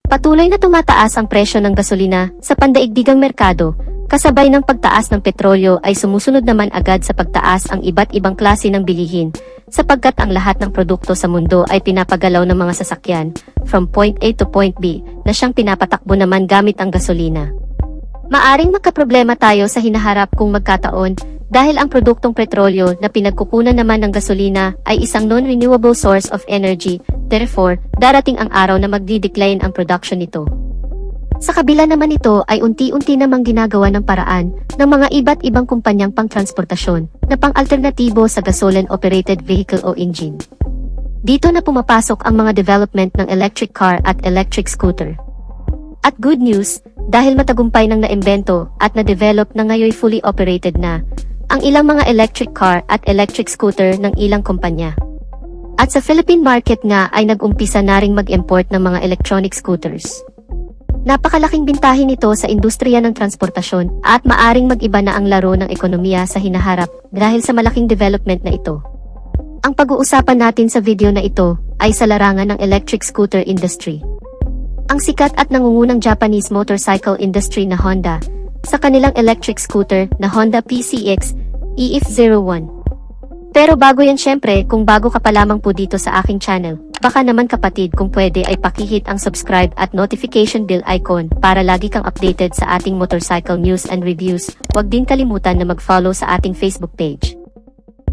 Patuloy na tumataas ang presyo ng gasolina sa pandaigdigang merkado, kasabay ng pagtaas ng petrolyo ay sumusunod naman agad sa pagtaas ang iba't ibang klase ng bilihin, sapagkat ang lahat ng produkto sa mundo ay pinapagalaw ng mga sasakyan, from point A to point B, na siyang pinapatakbo naman gamit ang gasolina. Maaring magkaproblema tayo sa hinaharap kung magkataon, dahil ang produktong petrolyo na pinagkukunan naman ng gasolina ay isang non-renewable source of energy, therefore, darating ang araw na magdi-decline ang production nito. Sa kabila naman ito ay unti-unti namang ginagawa ng paraan ng mga iba't ibang kumpanyang pangtransportasyon na pang-alternatibo sa gasoline-operated vehicle o engine. Dito na pumapasok ang mga development ng electric car at electric scooter. At good news, dahil matagumpay nang naimbento at na-develop na ngayon fully operated na ang ilang mga electric car at electric scooter ng ilang kumpanya. At sa Philippine market nga ay nag-umpisa na ring mag-import ng mga electronic scooters. Napakalaking bintahin nito sa industriya ng transportasyon at maaring mag-iba na ang laro ng ekonomiya sa hinaharap dahil sa malaking development na ito. Ang pag-uusapan natin sa video na ito ay sa larangan ng electric scooter industry. Ang sikat at nangungunang Japanese motorcycle industry na Honda, sa kanilang electric scooter na Honda PCX EF01. Pero bago yan syempre, kung bago ka pa lamang po dito sa aking channel, baka naman kapatid kung pwede ay pakihit ang subscribe at notification bell icon para lagi kang updated sa ating motorcycle news and reviews. Huwag din kalimutan na mag-follow sa ating Facebook page.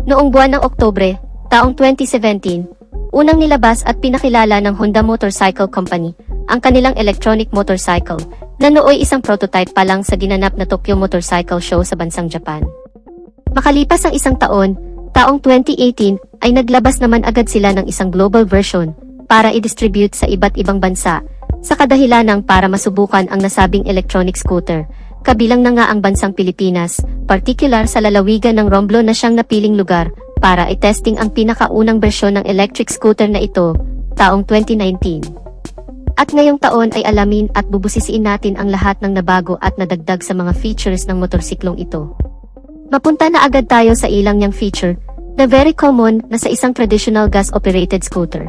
Noong buwan ng Oktubre, taong 2017, unang nilabas at pinakilala ng Honda Motorcycle Company ang kanilang electronic motorcycle, na nooy isang prototype pa lang sa ginanap na Tokyo Motorcycle Show sa bansang Japan. Makalipas ang isang taon, taong 2018, ay naglabas naman agad sila ng isang global version para i-distribute sa iba't ibang bansa, sa kadahilanang para masubukan ang nasabing electronic scooter, kabilang na nga ang bansang Pilipinas, partikular sa lalawigan ng Romblon na siyang napiling lugar para i-testing ang pinakaunang bersyon ng electric scooter na ito, taong 2019. At ngayong taon ay alamin at bubusisiin natin ang lahat ng nabago at nadagdag sa mga features ng motorsiklong ito. Mapunta na agad tayo sa ilang niyang feature, na very common na sa isang traditional gas-operated scooter.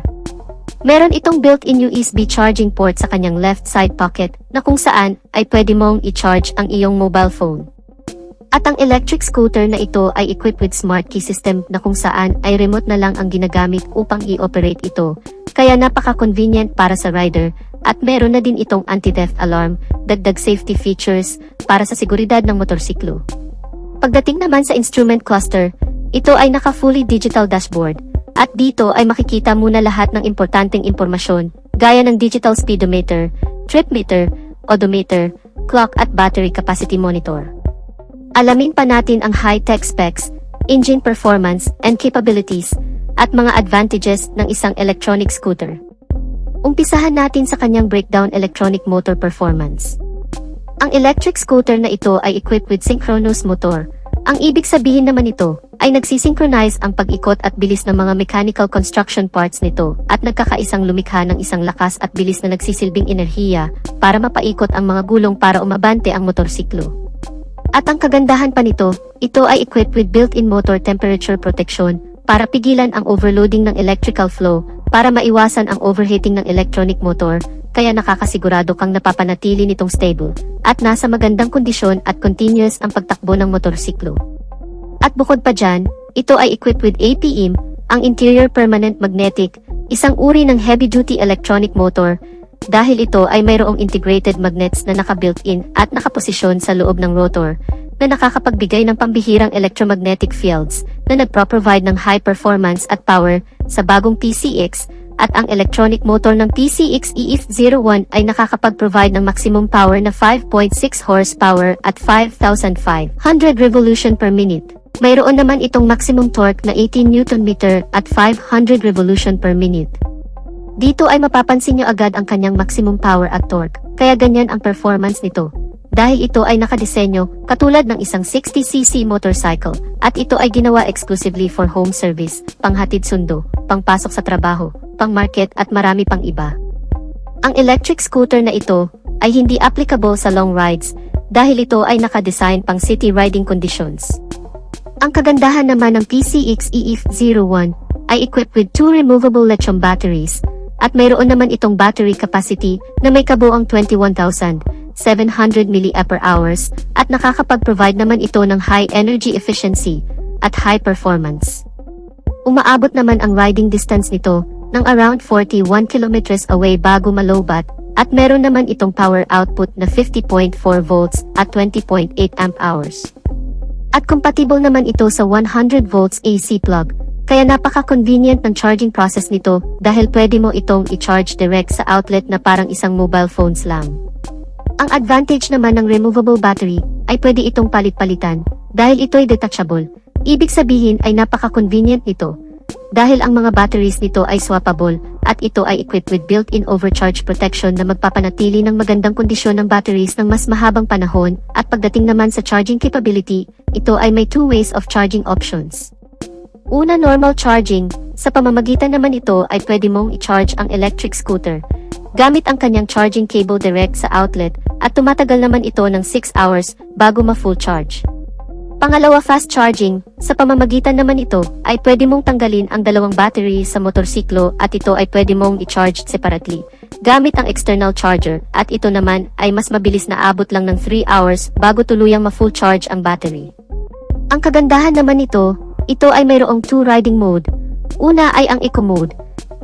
Meron itong built-in USB charging port sa kanyang left side pocket, na kung saan ay pwede mong i-charge ang iyong mobile phone. At ang electric scooter na ito ay equipped with smart key system na kung saan ay remote na lang ang ginagamit upang i-operate ito, kaya napaka-convenient para sa rider, at meron na din itong anti-theft alarm, dagdag safety features, para sa seguridad ng motorsiklo. Pagdating naman sa instrument cluster, ito ay naka-fully digital dashboard, at dito ay makikita muna lahat ng importanteng impormasyon, gaya ng digital speedometer, trip meter, odometer, clock at battery capacity monitor. Alamin pa natin ang high-tech specs, engine performance and capabilities, at mga advantages ng isang electronic scooter. Umpisahan natin sa kanyang breakdown electronic motor performance. Ang electric scooter na ito ay equipped with synchronous motor. Ang ibig sabihin naman nito ay nagsisynchronize ang pag-ikot at bilis ng mga mechanical construction parts nito at nagkakaisang lumikha ng isang lakas at bilis na nagsisilbing enerhiya para mapaikot ang mga gulong para umabante ang motorsiklo. At ang kagandahan pa nito, ito ay equipped with built-in motor temperature protection para pigilan ang overloading ng electrical flow, para maiwasan ang overheating ng electronic motor, kaya nakakasigurado kang napapanatili nitong stable, at nasa magandang kondisyon at continuous ang pagtakbo ng motorsiklo. At bukod pa dyan, ito ay equipped with APM, ang Interior Permanent Magnetic, isang uri ng heavy-duty electronic motor, dahil ito ay mayroong integrated magnets na naka-built-in at nakaposisyon sa loob ng rotor, na nakakapagbigay ng pambihirang electromagnetic fields na nagpro-provide ng high performance at power sa bagong PCX, at ang electronic motor ng PCX EF01 ay nakakapag-provide ng maximum power na 5.6 horsepower at 5,500 revolution per minute. Mayroon naman itong maximum torque na 18 Nm at 500 revolution per minute. Dito ay mapapansin nyo agad ang kanyang maximum power at torque, kaya ganyan ang performance nito. Dahil ito ay nakadisenyo katulad ng isang 60cc motorcycle, at ito ay ginawa exclusively for home service, panghatid sundo, pangpasok sa trabaho, pang-market at marami pang iba. Ang electric scooter na ito ay hindi applicable sa long rides dahil ito ay nakadesign pang city riding conditions. Ang kagandahan naman ng PCX EF01 ay equipped with 2 removable lithium batteries at mayroon naman itong battery capacity na may kabuuang 21,700 mAh at nakakapag-provide naman ito ng high energy efficiency at high performance. Umaabot naman ang riding distance nito ng around 41 kilometers away bago malobat at meron naman itong power output na 50.4 volts at 20.8 amp hours. At compatible naman ito sa 100 volts AC plug, kaya napaka-convenient ng charging process nito dahil pwede mo itong i-charge direct sa outlet na parang isang mobile phones lang. Ang advantage naman ng removable battery ay pwede itong palit-palitan dahil ito'y detachable. Ibig sabihin ay napaka-convenient nito dahil ang mga batteries nito ay swappable at ito ay equipped with built-in overcharge protection na magpapanatili ng magandang kondisyon ng batteries ng mas mahabang panahon at pagdating naman sa charging capability, ito ay may 2 ways of charging options. Una, normal charging. Sa pamamagitan naman ito ay pwede mong i-charge ang electric scooter gamit ang kanyang charging cable direct sa outlet at tumatagal naman ito ng 6 hours bago ma-full charge. Pangalawa, fast charging. Sa pamamagitan naman ito ay pwede mong tanggalin ang dalawang battery sa motorsiklo at ito ay pwede mong i-charge separately gamit ang external charger at ito naman ay mas mabilis na abot lang ng 3 hours bago tuluyang ma-full charge ang battery. Ang kagandahan naman nito, ito ay mayroong 2 riding mode. Una ay ang eco mode.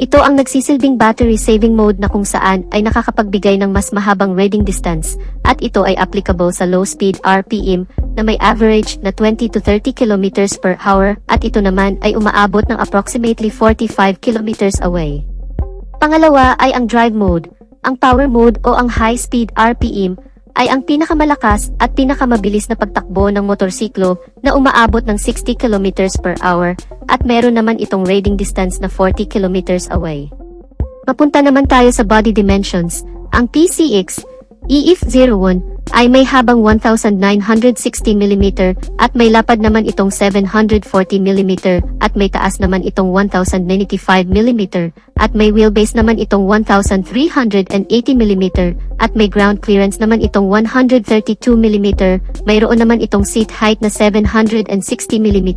Ito ang nagsisilbing battery saving mode na kung saan ay nakakapagbigay ng mas mahabang riding distance at ito ay applicable sa low speed RPM na may average na 20 to 30 km per hour at ito naman ay umaabot ng approximately 45 km away. Pangalawa ay ang drive mode. Ang power mode o ang high speed RPM ay ang pinakamalakas at pinakamabilis na pagtakbo ng motorsiklo na umaabot ng 60 km per hour at meron naman itong riding distance na 40 km away. Mapunta naman tayo sa body dimensions. Ang PCX EF01 ay may habang 1,960 mm at may lapad naman itong 740 mm at may taas naman itong 1,095 mm at may wheelbase naman itong 1,380 mm at may ground clearance naman itong 132 mm, mayroon naman itong seat height na 760 mm.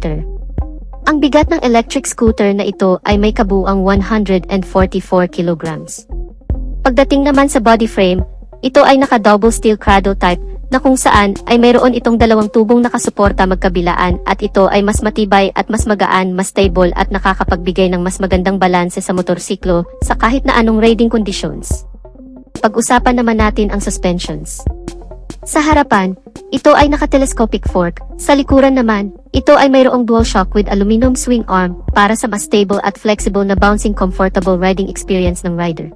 Ang bigat ng electric scooter na ito ay may kabuuang 144 kilograms. Pagdating naman sa body frame, ito ay naka-double steel cradle type na kung saan ay mayroon itong dalawang tubong nakasuporta magkabilaan at ito ay mas matibay at mas magaan, mas stable at nakakapagbigay ng mas magandang balanse sa motorsiklo sa kahit na anong riding conditions. Pag-usapan naman natin ang suspensions. Sa harapan, ito ay naka-telescopic fork. Sa likuran naman, ito ay mayroong dual shock with aluminum swing arm para sa mas stable at flexible na bouncing comfortable riding experience ng rider.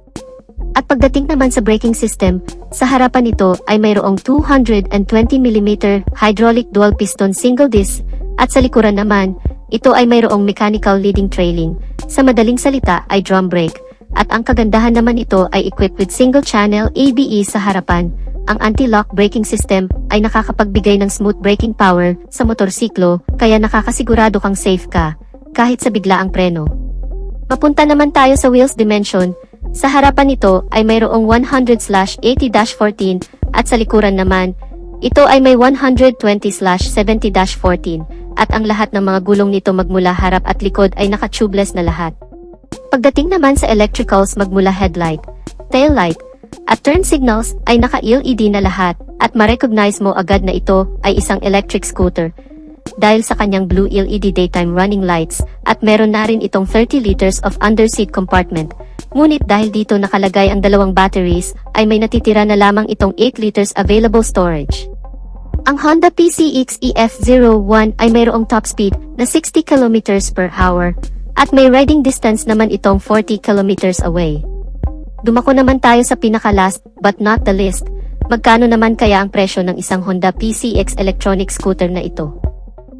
At pagdating naman sa braking system, sa harapan nito ay mayroong 220mm hydraulic dual piston single disc at sa likuran naman, ito ay mayroong mechanical leading trailing. Sa madaling salita ay drum brake at ang kagandahan naman ito ay equipped with single channel ABS sa harapan. Ang anti-lock braking system ay nakakapagbigay ng smooth braking power sa motorsiklo kaya nakakasigurado kang safe ka kahit sa biglaang preno. Mapunta naman tayo sa wheels dimension. Sa harapan nito ay mayroong 100/80-14 at sa likuran naman, ito ay may 120/70-14 at ang lahat ng mga gulong nito magmula harap at likod ay naka-tubeless na lahat. Pagdating naman sa electricals magmula headlight, tail light, at turn signals ay naka-LED na lahat at ma-recognize mo agad na ito ay isang electric scooter dahil sa kanyang blue LED daytime running lights at meron na rin itong 30 liters of underseat compartment. Ngunit dahil dito nakalagay ang dalawang batteries, ay may natitira na lamang itong 8 liters available storage. Ang Honda PCX EF01 ay mayroong top speed na 60 km per hour at may riding distance naman itong 40 km away. Dumako naman tayo sa pinaka-last but not the least. Magkano naman kaya ang presyo ng isang Honda PCX electronic scooter na ito?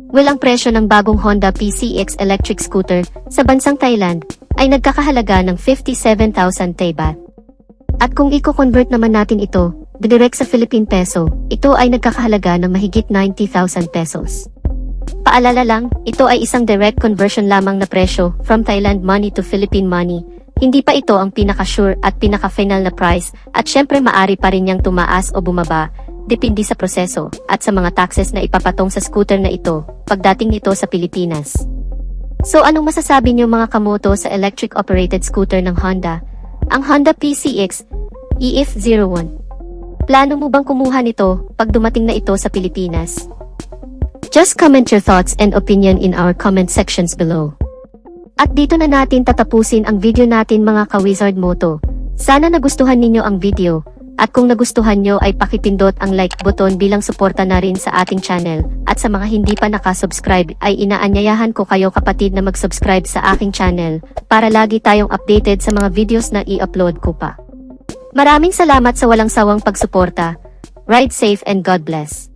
Well, ang presyo ng bagong Honda PCX electric scooter sa bansang Thailand ay nagkakahalaga ng 57,000 Thai baht. At kung i-convert naman natin ito, direct sa Philippine peso, ito ay nagkakahalaga ng mahigit 90,000 pesos. Paalala lang, ito ay isang direct conversion lamang na presyo from Thailand money to Philippine money. Hindi pa ito ang pinaka-sure at pinaka-final na price at syempre maari pa rin niyang tumaas o bumaba, depende sa proseso at sa mga taxes na ipapatong sa scooter na ito pagdating nito sa Pilipinas. So anong masasabi niyo mga kamoto sa electric operated scooter ng Honda? ang Honda PCX EF01. Plano mo bang kumuha nito pag dumating na ito sa Pilipinas? Just comment your thoughts and opinion in our comment sections below. At dito na natin tatapusin ang video natin mga ka-Wizard Moto. Sana nagustuhan ninyo ang video. At kung nagustuhan nyo ay pakipindot ang like button bilang suporta na rin sa ating channel. At sa mga hindi pa nakasubscribe ay inaanyayahan ko kayo kapatid na mag-subscribe sa aking channel para lagi tayong updated sa mga videos na i-upload ko pa. Maraming salamat sa walang sawang pagsuporta. Ride safe and God bless.